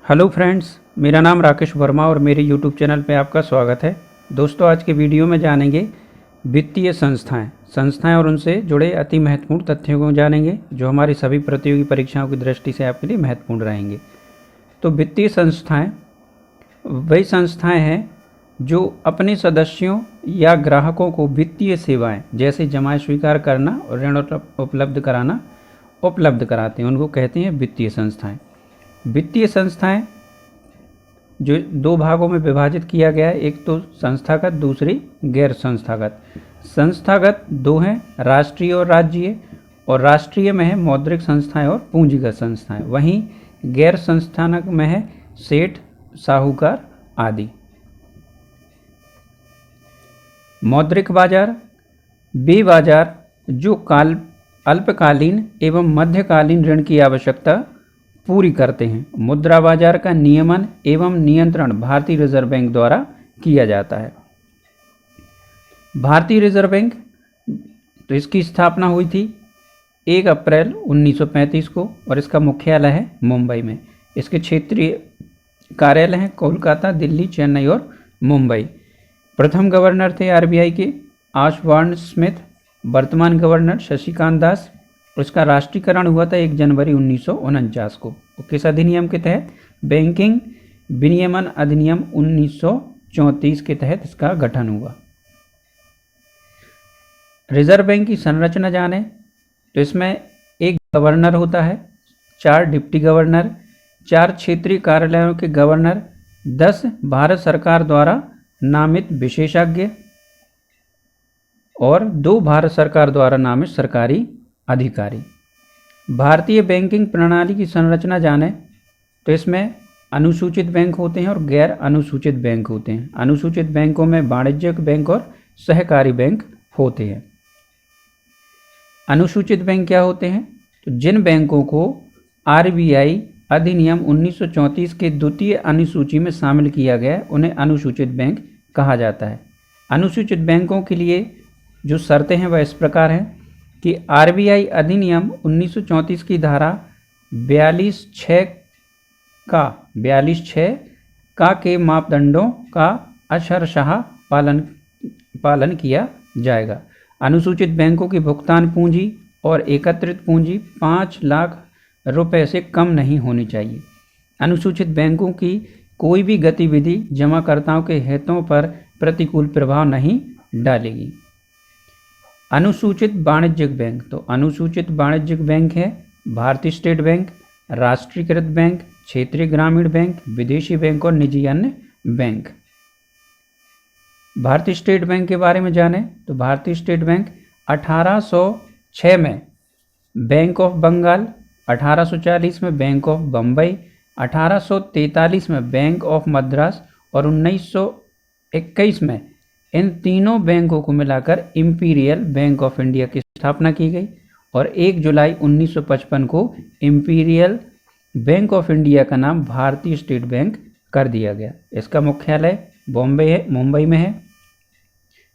Hello friends, मेरा नाम राकेश वर्मा और मेरे यूट्यूब चैनल पे आपका स्वागत है। दोस्तों, आज के वीडियो में जानेंगे वित्तीय संस्थाएं और उनसे जुड़े अति महत्वपूर्ण तथ्यों को जानेंगे जो हमारी सभी प्रतियोगी परीक्षाओं की दृष्टि से आपके लिए महत्वपूर्ण रहेंगे। तो वित्तीय संस्थाएं वही संस्थाएं हैं जो अपने सदस्यों या ग्राहकों को वित्तीय सेवाएं जैसे जमा स्वीकार करना और ऋण उपलब्ध कराते हैं, उनको कहते हैं वित्तीय संस्थाएं। वित्तीय संस्थाएं जो दो भागों में विभाजित किया गया है, एक तो संस्थागत, दूसरी गैर संस्थागत। संस्थागत दो हैं, राष्ट्रीय और राज्यीय, और राष्ट्रीय में है मौद्रिक संस्थाएं और पूंजीगत संस्थाएं। वहीं गैर संस्थानक में है सेठ, साहूकार आदि। मौद्रिक बाजार वे बाजार जो अल्पकालीन एवं मध्यकालीन ऋण की आवश्यकता पूरी करते हैं। मुद्रा बाजार का नियमन एवं नियंत्रण भारतीय रिजर्व बैंक द्वारा किया जाता है। भारतीय रिजर्व बैंक तो इसकी स्थापना हुई थी 1 अप्रैल 1935 को और इसका मुख्यालय है मुंबई में। इसके क्षेत्रीय कार्यालय हैं कोलकाता, दिल्ली, चेन्नई और मुंबई। प्रथम गवर्नर थे आरबीआई के ऑसबॉर्न स्मिथ, वर्तमान गवर्नर शशिकांत दास। इसका राष्ट्रीयकरण हुआ था 1 जनवरी 1949 को। किस अधिनियम के तहत? बैंकिंग विनियमन अधिनियम 1934 के तहत इसका गठन हुआ। रिजर्व बैंक की संरचना जाने तो इसमें 1 गवर्नर होता है, 4 डिप्टी गवर्नर, 4 क्षेत्रीय कार्यालयों के गवर्नर, 10 भारत सरकार द्वारा नामित विशेषज्ञ और 2 भारत सरकार द्वारा नामित सरकारी अधिकारी। भारतीय बैंकिंग प्रणाली की संरचना जाने तो इसमें अनुसूचित बैंक होते हैं और गैर अनुसूचित बैंक होते हैं। अनुसूचित बैंकों में वाणिज्यिक बैंक और सहकारी बैंक होते हैं। अनुसूचित बैंक क्या होते हैं? तो जिन बैंकों को आरबीआई अधिनियम 1934 के द्वितीय अनुसूची में शामिल किया गया है उन्हें अनुसूचित बैंक कहा जाता है। अनुसूचित बैंकों के लिए जो शर्तें हैं वह इस प्रकार हैं कि आरबीआई अधिनियम 1934 की धारा 42(6) के मापदंडों का अक्षरशः पालन किया जाएगा। अनुसूचित बैंकों की भुगतान पूंजी और एकत्रित पूंजी 5 लाख रुपए से कम नहीं होनी चाहिए। अनुसूचित बैंकों की कोई भी गतिविधि जमाकर्ताओं के हितों पर प्रतिकूल प्रभाव नहीं डालेगी। अनुसूचित वाणिज्यिक बैंक तो अनुसूचित वाणिज्यिक बैंक है भारतीय स्टेट बैंक, राष्ट्रीयकृत बैंक, क्षेत्रीय ग्रामीण बैंक, विदेशी बैंक और निजी अन्य बैंक। भारतीय स्टेट बैंक के बारे में जानें तो भारतीय स्टेट बैंक 1806 में बैंक ऑफ बंगाल, 1840 में बैंक ऑफ बम्बई, 1843 में बैंक ऑफ मद्रास और 1921 में इन तीनों बैंकों को मिलाकर इंपीरियल बैंक ऑफ इंडिया की स्थापना की गई और 1 जुलाई 1955 को इंपीरियल बैंक ऑफ इंडिया का नाम भारतीय स्टेट बैंक कर दिया गया। इसका मुख्यालय मुंबई में है।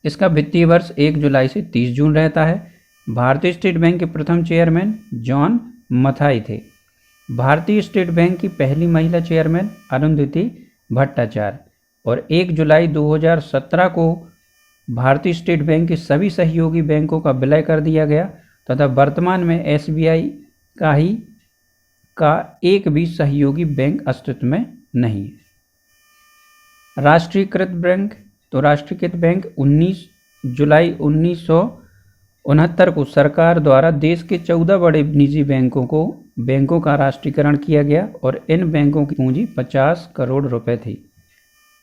इसका वित्तीय वर्ष 1 जुलाई से 30 जून रहता है। भारतीय स्टेट बैंक के प्रथम चेयरमैन जॉन मथाई थे। भारतीय स्टेट बैंक की पहली महिला चेयरमैन अरुंधति भट्टाचार्य और 1 जुलाई 2017 को भारतीय स्टेट बैंक के सभी सहयोगी बैंकों का विलय कर दिया गया तथा वर्तमान में एसबीआई का एक भी सहयोगी बैंक अस्तित्व में नहीं है। राष्ट्रीयकृत बैंक तो राष्ट्रीयकृत बैंक 19 जुलाई 1969 को सरकार द्वारा देश के 14 बड़े निजी बैंकों का राष्ट्रीयकरण किया गया और इन बैंकों की पूंजी 50 करोड़ रुपए थी।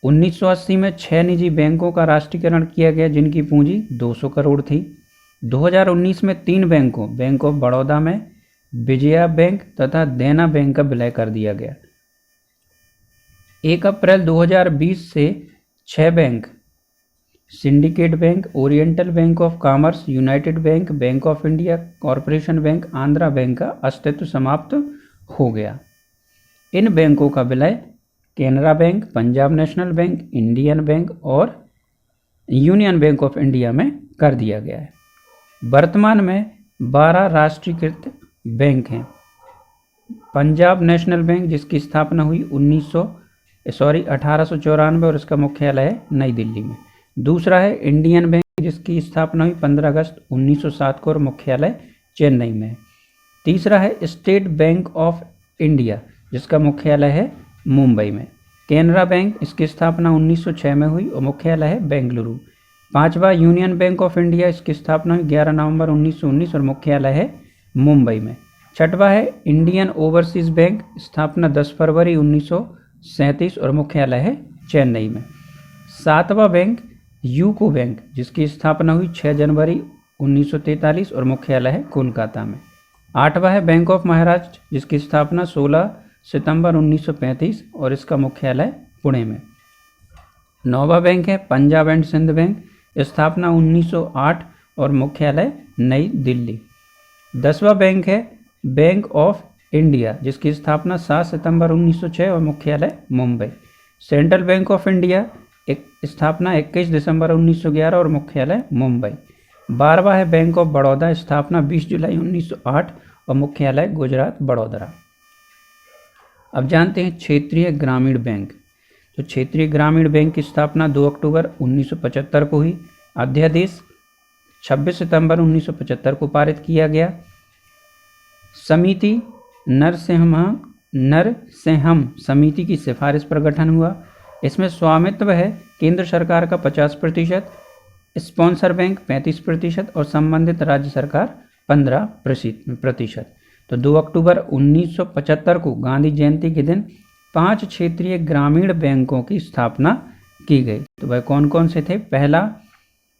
1980 में 6 निजी बैंकों का राष्ट्रीयकरण किया गया जिनकी पूंजी 200 करोड़ थी। 2019 में 3 बैंक ऑफ बड़ौदा में विजया बैंक तथा देना बैंक का विलय कर दिया गया। 1 अप्रैल 2020 से 6 bank syndicate bank, oriental bank of commerce, United bank, bank of India, corporation bank, Andhra bank का अस्तित्व समाप्त हो गया। इन बैंकों का विलय Canara bank, Punjab national bank, Indian bank और यूनियन बैंक ऑफ इंडिया में कर दिया गया है। वर्तमान में 12 राष्ट्रीयकृत बैंक हैं। पंजाब नेशनल बैंक जिसकी स्थापना हुई 1894 और इसका मुख्यालय है नई दिल्ली में। दूसरा है इंडियन बैंक जिसकी स्थापना हुई 15 अगस्त 1907 को और मुख्यालय चेन्नई में। तीसरा है स्टेट बैंक ऑफ इंडिया जिसका मुख्यालय है मुंबई में। कैनरा बैंक, इसकी स्थापना 1906 में हुई और मुख्यालय है बेंगलुरु। पांचवा यूनियन बैंक ऑफ इंडिया, इसकी स्थापना हुई 11 नवंबर 1919 और मुख्यालय है मुंबई में। छठवा है इंडियन ओवरसीज बैंक, स्थापना 10 फरवरी 1937 और मुख्यालय है चेन्नई में। सातवां बैंक यूको बैंक जिसकी स्थापना हुई 6 जनवरी 1943 और मुख्यालय है कोलकाता में। आठवां है बैंक ऑफ महाराष्ट्र जिसकी स्थापना 16 सितंबर 1935 और इसका मुख्यालय पुणे में। नौवां बैंक है पंजाब एंड सिंध बैंक, स्थापना 1908 और मुख्यालय नई दिल्ली। 10वां बैंक है बैंक ऑफ इंडिया जिसकी स्थापना 7 सितंबर 1906 और मुख्यालय Mumbai. Central bank of India स्थापना 21 दिसंबर 1911 और मुख्यालय मुंबई। 12वां है बैंक ऑफ बड़ौदा, स्थापना 20 जुलाई 1908 और मुख्यालय गुजरात बड़ौदा। अब जानते हैं क्षेत्रीय ग्रामीण बैंक। तो क्षेत्रीय ग्रामीण बैंक की स्थापना 2 अक्टूबर 1975 को हुई। अध्यादेश 26 सितंबर 1975 को पारित किया गया। समिति नरसिंहम समिति की सिफारिश पर गठन हुआ। इसमें स्वामित्व है केंद्र सरकार का 50%, स्पॉन्सर बैंक 35% और संबंधित राज्य सरकार 15%। तो 2 अक्टूबर 1975 को गांधी जयंती के दिन 5 क्षेत्रीय ग्रामीण बैंकों की स्थापना की गई। तो वह कौन कौन से थे? पहला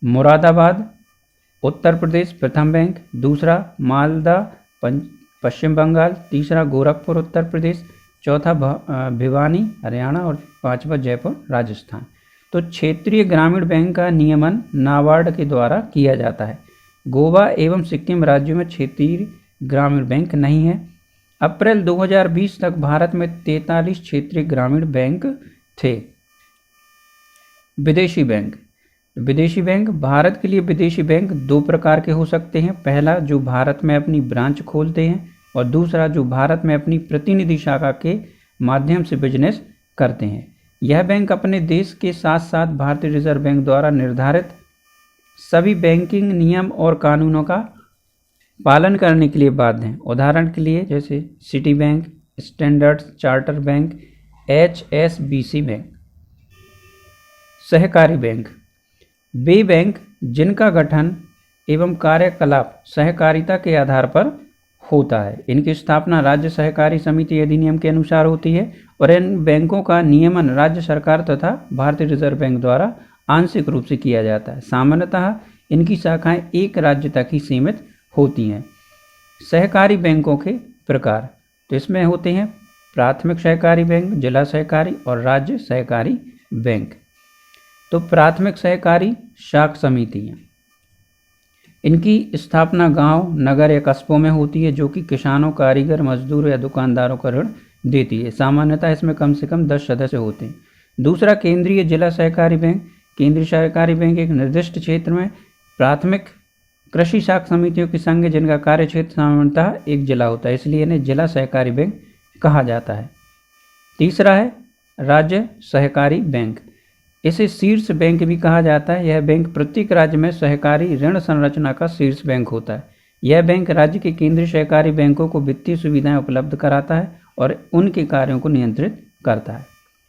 मुरादाबाद उत्तर प्रदेश प्रथम बैंक, दूसरा मालदा पश्चिम बंगाल, तीसरा गोरखपुर उत्तर प्रदेश, चौथा भिवानी हरियाणा और पांचवा जयपुर राजस्थान। तो क्षेत्रीय ग्रामीण बैंक का नियमन नाबार्ड के द्वारा किया जाता है। गोवा एवं सिक्किम राज्यों में क्षेत्रीय ग्रामीण बैंक नहीं है। अप्रैल 2020 तक भारत में 43 क्षेत्रीय ग्रामीण बैंक थे। विदेशी बैंक। विदेशी बैंक, भारत के लिए विदेशी बैंक 2 प्रकार के हो सकते हैं। पहला जो भारत में अपनी ब्रांच खोलते हैं और दूसरा जो भारत में अपनी प्रतिनिधि शाखा के माध्यम से बिजनेस करते हैं। यह बैंक अपने देश के साथ साथ भारतीय रिजर्व बैंक द्वारा निर्धारित सभी बैंकिंग नियम और कानूनों का पालन करने के लिए बाध्य हैं। उदाहरण के लिए जैसे city bank, standard charter bank, HSBC bank. सहकारी बैंक, वे बैंक जिनका गठन एवं कार्यकलाप सहकारिता के आधार पर होता है। इनकी स्थापना राज्य सहकारी समिति अधिनियम के अनुसार होती है और इन बैंकों का नियमन राज्य सरकार तथा भारतीय रिजर्व बैंक द्वारा आंशिक रूप से किया जाता है। सामान्यतः इनकी शाखाएं एक राज्य तक ही सीमित होती हैं। सहकारी बैंकों के प्रकार, तो इसमें होते हैं प्राथमिक सहकारी बैंक, जिला सहकारी और राज्य सहकारी बैंक। तो प्राथमिक सहकारी शाख समितियाँ, इनकी स्थापना गांव, नगर या कस्बों में होती है जो कि किसानों, कारीगर, मजदूर या दुकानदारों का ऋण देती है। सामान्यतः इसमें कम से कम 10 सदस्य होते हैं। दूसरा केंद्रीय जिला सहकारी बैंक। केंद्रीय सहकारी बैंक एक निर्दिष्ट क्षेत्र में प्राथमिक कृषि शाख समितियों के संघ जिनका कार्य क्षेत्र सामान्यतः एक जिला होता है, इसलिए इन्हें जिला सहकारी बैंक कहा जाता है। तीसरा है राज्य सहकारी बैंक। इसे शीर्ष बैंक भी कहा जाता है। यह बैंक प्रत्येक राज्य में सहकारी ऋण संरचना का शीर्ष बैंक होता है। यह बैंक राज्य के केंद्रीय सहकारी बैंकों को वित्तीय सुविधाएं उपलब्ध कराता है और उनके कार्यों को नियंत्रित करता है।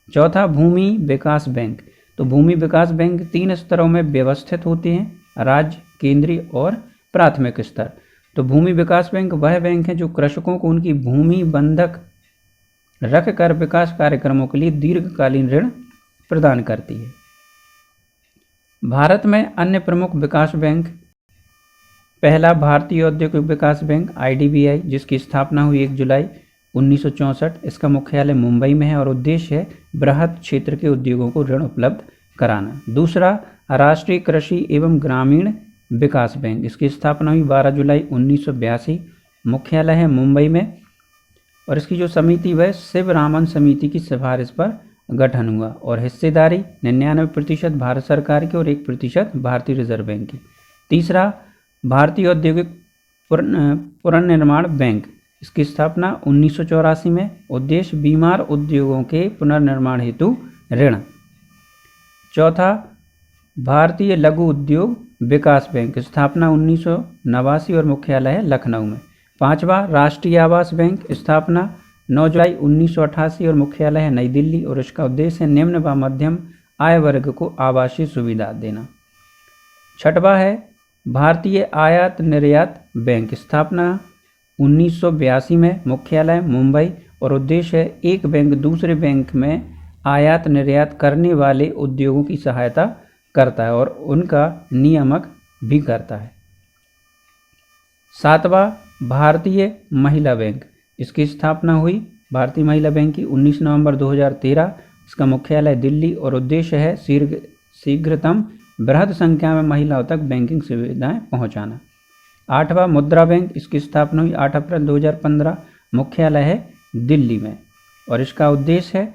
चौथा भूमि विकास बैंक। तो भूमि विकास बैंक 3 स्तरों में व्यवस्थित होते हैं, राज्य, केंद्रीय और प्राथमिक स्तर। तो भूमि विकास बैंक वह बैंक है जो कृषकों को उनकी भूमि बंधक रख कर विकास कार्यक्रमों के लिए दीर्घकालीन ऋण प्रदान करती है। भारत में अन्य प्रमुख विकास बैंक, पहला भारतीय औद्योगिक विकास बैंक IDBI जिसकी स्थापना हुई 1 जुलाई 1964। इसका मुख्यालय मुंबई में है और उद्देश्य है बृहत क्षेत्र के उद्योगों को ऋण उपलब्ध कराना। दूसरा राष्ट्रीय कृषि एवं ग्रामीण विकास बैंक। इसकी स्थापना हुई 12 जुलाई 1982। मुख्यालय है मुंबई में और इसकी जो समिति वह शिवरामन समिति की सिफारिश पर गठन हुआ और हिस्सेदारी 99% भारत सरकार की और 1% भारतीय रिजर्व बैंक की। तीसरा भारतीय औद्योगिक पुनर्निर्माण बैंक। इसकी स्थापना 1984 में। उद्देश्य बीमार उद्योगों के पुनर्निर्माण हेतु ऋण। चौथा, भारतीय लघु उद्योग विकास बैंक, स्थापना 1989 और मुख्यालय है लखनऊ में। पांचवा, राष्ट्रीय आवास बैंक, स्थापना 9 जुलाई 1988 और मुख्यालय है नई दिल्ली, और इसका उद्देश्य है निम्न व मध्यम आय वर्ग को आवासीय सुविधा देना। छठवा है भारतीय आयात निर्यात बैंक, स्थापना 1982 में, मुख्यालय मुंबई, और उद्देश्य है एक बैंक दूसरे बैंक में आयात निर्यात करने वाले उद्योगों की सहायता करता है और उनका नियामक भी करता है। सातवां, भारतीय महिला बैंक, इसकी स्थापना हुई भारतीय महिला बैंक की 19 नवंबर 2013। इसका मुख्यालय दिल्ली, और उद्देश्य है शीघ्रतम बृहद संख्या में महिलाओं तक बैंकिंग सुविधाएं पहुंचाना। आठवां, मुद्रा बैंक, इसकी स्थापना हुई 8 अप्रैल 2015, मुख्यालय है दिल्ली में, और इसका उद्देश्य है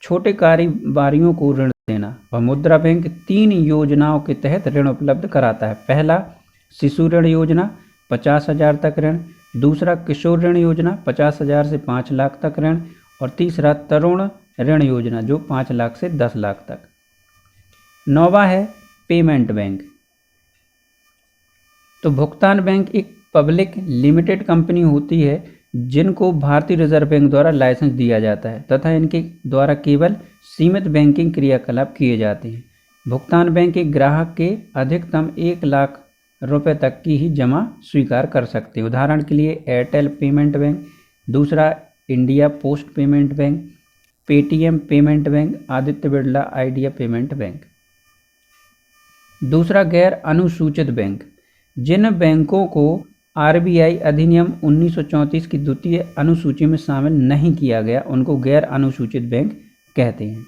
छोटे कारोबारियों को ऋण देना। और मुद्रा बैंक 3 योजनाओं के तहत ऋण उपलब्ध कराता है। पहला, शिशु ऋण योजना 50,000 तक ऋण। दूसरा, किशोर ऋण योजना 50,000 से 5 लाख तक ऋण। और तीसरा, तरुण ऋण योजना जो 5 लाख से 10 लाख तक। नौवां है पेमेंट बैंक। तो भुगतान बैंक एक पब्लिक लिमिटेड कंपनी होती है जिनको भारतीय रिजर्व बैंक द्वारा लाइसेंस दिया जाता है तथा इनके द्वारा केवल सीमित बैंकिंग क्रियाकलाप किए जाते हैं। भुगतान बैंक एक ग्राहक के अधिकतम 1 लाख रुपए तक की ही जमा स्वीकार कर सकते हैं। उदाहरण के लिए एयरटेल पेमेंट बैंक, दूसरा India post payment bank, Paytm payment bank, Aditya Birla idea payment bank. दूसरा, गैर अनुसूचित बैंक, जिन बैंकों को आरबीआई अधिनियम 1934 की द्वितीय अनुसूची में शामिल नहीं किया गया उनको गैर अनुसूचित बैंक कहते हैं।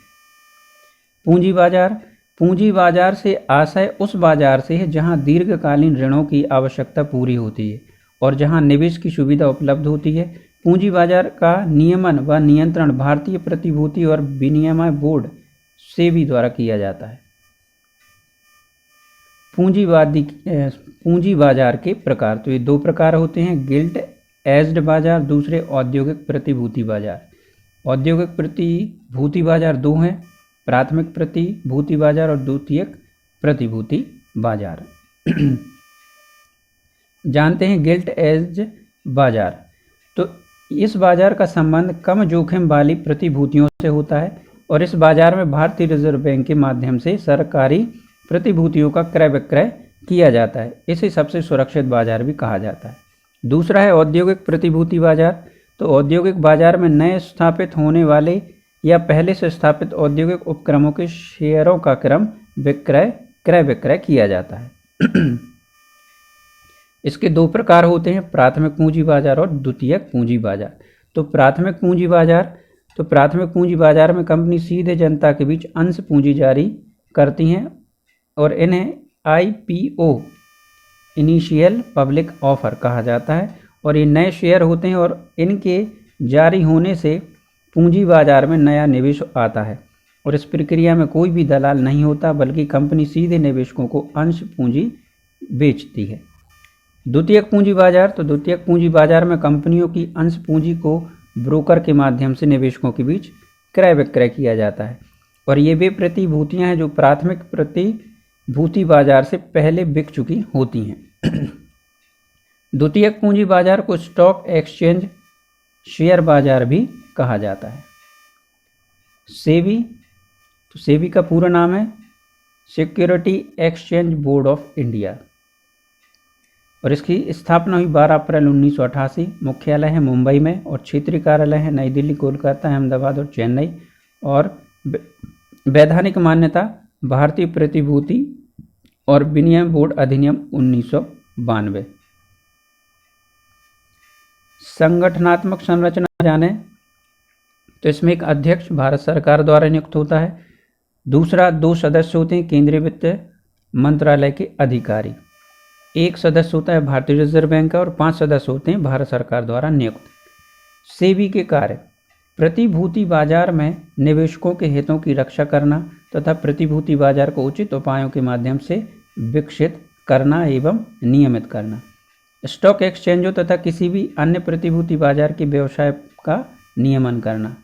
पूंजी बाजार, पूंजी बाजार से आशय उस बाजार से है जहां दीर्घकालीन ऋणों की आवश्यकता पूरी होती है और जहां निवेश की सुविधा उपलब्ध होती है। पूंजी बाजार का नियमन व नियंत्रण भारतीय प्रतिभूति और विनिमय बोर्ड सेबी द्वारा किया जाता है। पूंजी बाजार के प्रकार, तो ये 2 प्रकार होते हैं, गिल्ट एज्ड बाजार, दूसरे औद्योगिक प्रतिभूति बाजार। औद्योगिक प्रतिभूति बाजार 2 हैं, प्राथमिक प्रतिभूति बाजार और द्वितीयक प्रतिभूति बाजार। जानते हैं गिल्ट एज्ड बाजार। तो इस बाजार का संबंध कम जोखिम वाली प्रतिभूतियों से होता है और इस बाजार में भारतीय रिजर्व बैंक के माध्यम से सरकारी प्रतिभूतियों का क्रय विक्रय किया जाता है। इसे सबसे सुरक्षित बाजार भी कहा जाता है। दूसरा है औद्योगिक प्रतिभूति बाजार। तो औद्योगिक बाजार में नए स्थापित होने वाले या पहले से स्थापित औद्योगिक उपक्रमों के शेयरों का क्रय विक्रय किया जाता है। इसके 2 प्रकार होते हैं, प्राथमिक पूंजी बाजार और द्वितीयक पूंजी बाजार। तो प्राथमिक पूंजी बाजार में कंपनी सीधे जनता के बीच अंश पूंजी जारी करती हैं और इन्हें IPO इनिशियल पब्लिक ऑफर कहा जाता है और ये नए शेयर होते हैं और इनके जारी होने से पूंजी बाजार में नया निवेश आता है और इस प्रक्रिया में कोई भी दलाल नहीं होता बल्कि कंपनी सीधे निवेशकों को अंश पूंजी बेचती है। द्वितीयक पूंजी बाजार, तो द्वितीयक पूंजी बाजार में कंपनियों की अंश पूंजी को ब्रोकर के माध्यम से निवेशकों के बीच क्रय विक्रय किया जाता है और ये वे प्रतिभूतियां हैं जो प्राथमिक प्रतिभूति बाजार से पहले बिक चुकी होती हैं। द्वितीयक पूंजी बाजार को स्टॉक एक्सचेंज शेयर बाजार भी कहा जाता है। सेबी, तो सेबी का पूरा नाम है security exchange board of India और इसकी स्थापना हुई 12 अप्रैल 1988। मुख्यालय है मुंबई में और क्षेत्रीय कार्यालय है नई दिल्ली, कोलकाता, अहमदाबाद और चेन्नई और वैधानिक मान्यता भारतीय प्रतिभूति और विनिमय बोर्ड अधिनियम 1992। संगठनात्मक संरचना जाने, तो इसमें एक अध्यक्ष भारत सरकार द्वारा नियुक्त होता है। दूसरा 2 सदस्य होते हैं केंद्रीय वित्त मंत्रालय के अधिकारी। 1 सदस्य होता है भारतीय रिजर्व बैंक का और 5 सदस्य होते हैं भारत सरकार द्वारा नियुक्त। सेबी के कार्य, प्रतिभूति बाजार में निवेशकों के हितों की रक्षा करना तथा प्रतिभूति बाजार को उचित उपायों के माध्यम से विकसित करना एवं नियमित करना। स्टॉक एक्सचेंजों तथा किसी भी अन्य प्रतिभूति बाजार के व्यवसाय का नियमन करना।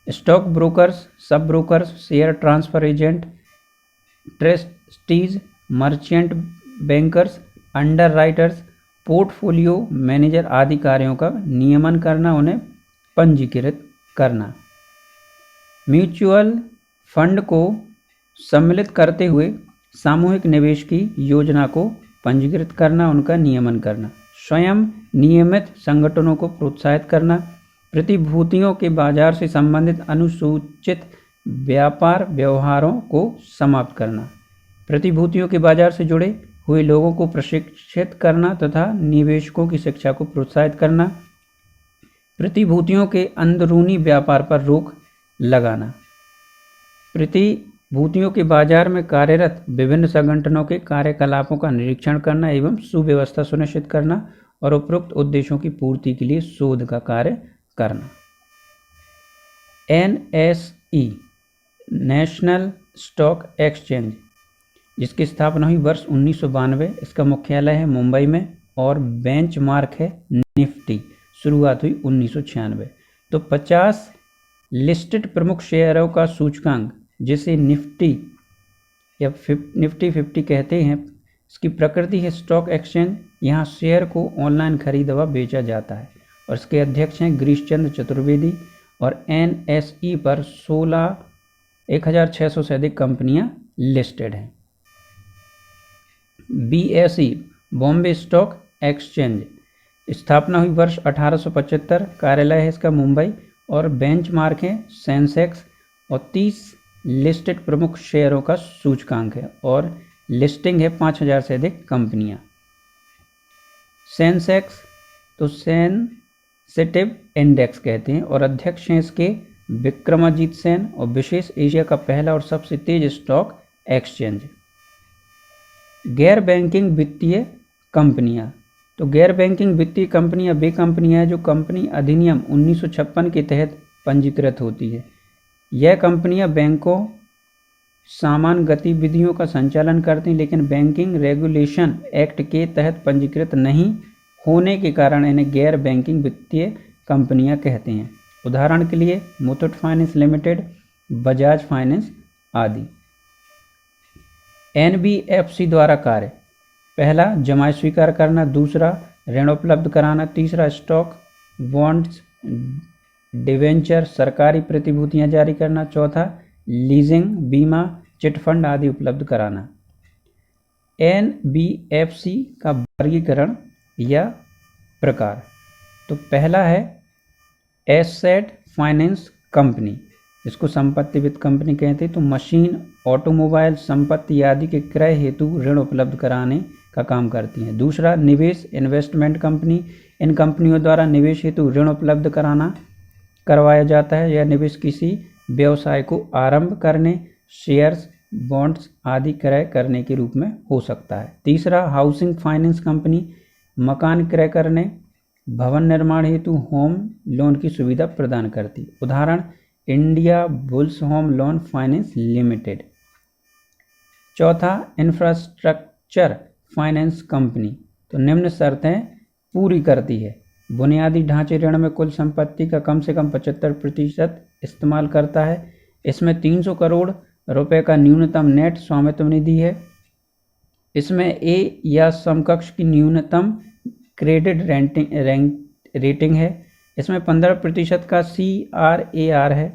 स्टॉक ब्रोकर्स, सब brokers, share transfer agent, trustees, merchant bankers, under writers, portfolio manager आदि कार्यों का नियमन करना, उन्हें पंजीकृत करना। म्यूचुअल फंड को सम्मिलित करते हुए सामूहिक निवेश की योजना को पंजीकृत करना, उनका नियमन करना। स्वयं नियमित संगठनों को प्रोत्साहित करना। प्रतिभूतियों के बाजार से संबंधित अनुसूचित व्यापार व्यवहारों को समाप्त करना। प्रतिभूतियों के बाजार से जुड़े हुए लोगों को प्रशिक्षित करना तथा निवेशकों की शिक्षा को प्रोत्साहित करना। प्रतिभूतियों के अंदरूनी व्यापार पर रोक लगाना। प्रतिभूतियों के बाजार में कार्यरत विभिन्न संगठनों के कार्यकलापों का निरीक्षण करना एवं सुव्यवस्था सुनिश्चित करना और उपरोक्त उद्देश्यों की पूर्ति के लिए शोध का कार्य करना। NSE नेशनल स्टॉक एक्सचेंज, जिसकी स्थापना हुई वर्ष 1992, इसका मुख्यालय है मुंबई में और बेंचमार्क है निफ्टी, शुरुआत हुई 1996। तो 50 लिस्टेड प्रमुख शेयरों का सूचकांक, जिसे निफ्टी या निफ्टी 50 कहते हैं, इसकी प्रकृति है स्टॉक एक्सचेंज। यहाँ शेयर को ऑनलाइन खरीदा व बेचा जाता है और इसके अध्यक्ष हैं गिरीश चंद्र चतुर्वेदी। और NSE पर 16,600 से अधिक कंपनियां लिस्टेड हैं। BSE बॉम्बे स्टॉक एक्सचेंज, स्थापना हुई वर्ष 1875, कार्यालय है इसका मुंबई और बेंचमार्क है सेंसेक्स और 30 लिस्टेड प्रमुख शेयरों का सूचकांक है और लिस्टिंग है 5000 से अधिक कंपनियां। सेंसेक्स तो सेंसिटिव इंडेक्स कहते हैं और अध्यक्ष हैं इसके विक्रमाजीत सेन और विशेष एशिया का पहला और सबसे तेज स्टॉक एक्सचेंज। गैर बैंकिंग वित्तीय कंपनियां, तो गैर बैंकिंग वित्तीय कंपनियां वे कंपनियां हैं जो कंपनी अधिनियम 1956 के तहत पंजीकृत होती है। यह कंपनियां बैंकों सामान्य गतिविधियों का संचालन करती हैं, लेकिन बैंकिंग रेगुलेशन एक्ट के तहत पंजीकृत नहीं होने के कारण इन्हें गैर बैंकिंग वित्तीय कंपनियां कहते हैं। उदाहरण के लिए Muthoot finance limited, Bajaj finance आदि। NBFC द्वारा कार्य, पहला जमाई स्वीकार करना, दूसरा ऋण उपलब्ध कराना, तीसरा स्टॉक, बॉन्ड्स, डिवेंचर, सरकारी प्रतिभूतियां जारी करना, चौथा लीजिंग, बीमा, चिटफंड आदि उपलब्ध कराना। NBFC का वर्गीकरण या प्रकार, तो पहला है एसेट फाइनेंस कंपनी, इसको संपत्ति वित्त कंपनी कहते हैं। तो मशीन, ऑटोमोबाइल, संपत्ति आदि के क्रय हेतु ऋण उपलब्ध कराने का काम करती हैं। दूसरा निवेश इन्वेस्टमेंट कंपनी, इन कंपनियों द्वारा निवेश हेतु ऋण उपलब्ध करवाया जाता है। यह निवेश किसी व्यवसाय को आरंभ करने, शेयर्स, बॉन्ड्स आदि क्रय करने के रूप में हो सकता है। तीसरा हाउसिंग फाइनेंस कंपनी, मकान क्रय करने, भवन निर्माण हेतु होम लोन की सुविधा प्रदान करती। उदाहरण India bulls home loan finance limited. चौथा इंफ्रास्ट्रक्चर फाइनेंस कंपनी, तो निम्न शर्तें पूरी करती है। बुनियादी ढांचे ऋण में कुल संपत्ति का कम से कम 75% इस्तेमाल करता है। इसमें 300 करोड़ रुपए का न्यूनतम नेट स्वामित्व निधि है। इसमें A या समकक्ष की न्यूनतम क्रेडिट रेटिंग है। इसमें 15% का CRAR है।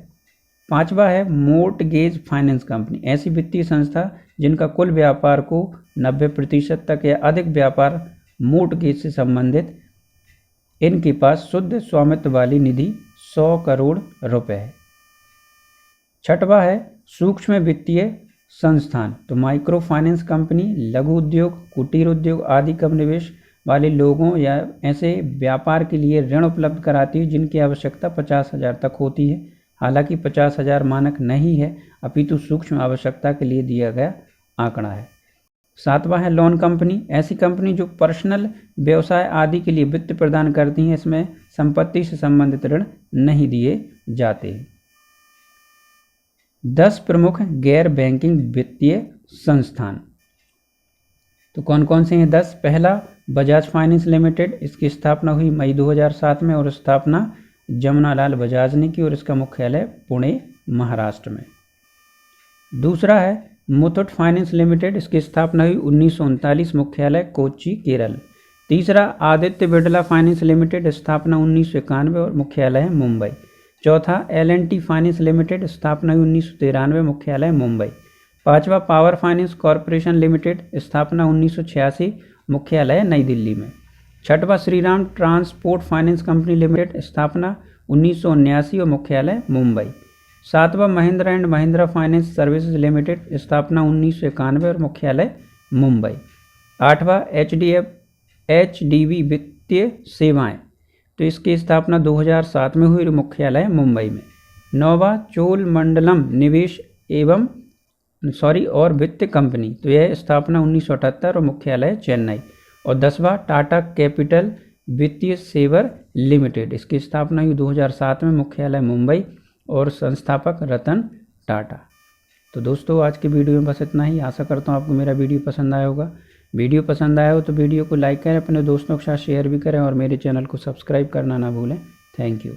पांचवा है मोर्टगेज फाइनेंस कंपनी, ऐसी वित्तीय संस्था जिनका कुल व्यापार को 90% तक या अधिक व्यापार मोर्टगेज से संबंधित, इनके पास शुद्ध स्वामित्व वाली निधि 100 करोड़ रुपए है। छठवा है सूक्ष्म वित्तीय संस्थान, तो माइक्रो फाइनेंस कंपनी लघु उद्योग, कुटीर उद्योग आदि कम निवेश वाले लोगों या ऐसे व्यापार के लिए ऋण उपलब्ध कराती है जिनकी आवश्यकता 50,000 तक होती है। हालांकि 50,000 मानक नहीं है, अपितु सूक्ष्म आवश्यकता के लिए दिया गया आंकड़ा है। सातवां है लोन कंपनी, ऐसी कंपनी जो पर्सनल व्यवसाय आदि के लिए वित्त प्रदान करती हैं। इसमें संपत्ति से संबंधित ऋण नहीं दिए जाते। 10 प्रमुख गैर बैंकिंग वित्तीय संस्थान। तो कौन कौन से हैं 10? पहला बजाज फाइनेंस लिमिटेड, इसकी स्थापना हुई मई 2007 में और स्थापना जमुनालाल बजाज ने की और इसका मुख्यालय पुणे महाराष्ट्र में। दूसरा है मुथूट फाइनेंस लिमिटेड, इसकी स्थापना हुई 1939, मुख्यालय कोच्चि केरल। तीसरा आदित्य बिड़ला फाइनेंस लिमिटेड, स्थापना 1991 और मुख्यालय है मुंबई। चौथा L&T फाइनेंस लिमिटेड, स्थापना हुई 1993, मुख्यालय मुंबई। पांचवा पावर फाइनेंस कॉरपोरेशन लिमिटेड, स्थापना 1986, मुख्यालय नई दिल्ली में। छठवा Shriram transport finance company limited, स्थापना 1979 और मुख्यालय मुंबई। सातवां Mahindra and Mahindra finance services limited, स्थापना 1991 और मुख्यालय मुंबई। आठवां HDB वित्तीय सेवाएं, तो इसकी स्थापना 2007 में हुई और मुख्यालय मुंबई में। नौवां चोलमंडलम निवेश और वित्त कंपनी, तो यह स्थापना 1978 और मुख्यालय चेन्नई। और 10वां टाटा कैपिटल वित्तीय सेवर लिमिटेड, इसकी स्थापना हुई 2007 में, मुख्यालय मुंबई और संस्थापक रतन टाटा। तो दोस्तों आज की वीडियो में बस इतना ही। आशा करता हूँ आपको मेरा वीडियो पसंद आया होगा। वीडियो पसंद आया हो तो वीडियो को लाइक करें, अपने दोस्तों के साथ शेयर भी करें और मेरे चैनल को सब्सक्राइब करना ना भूलें। Thank you.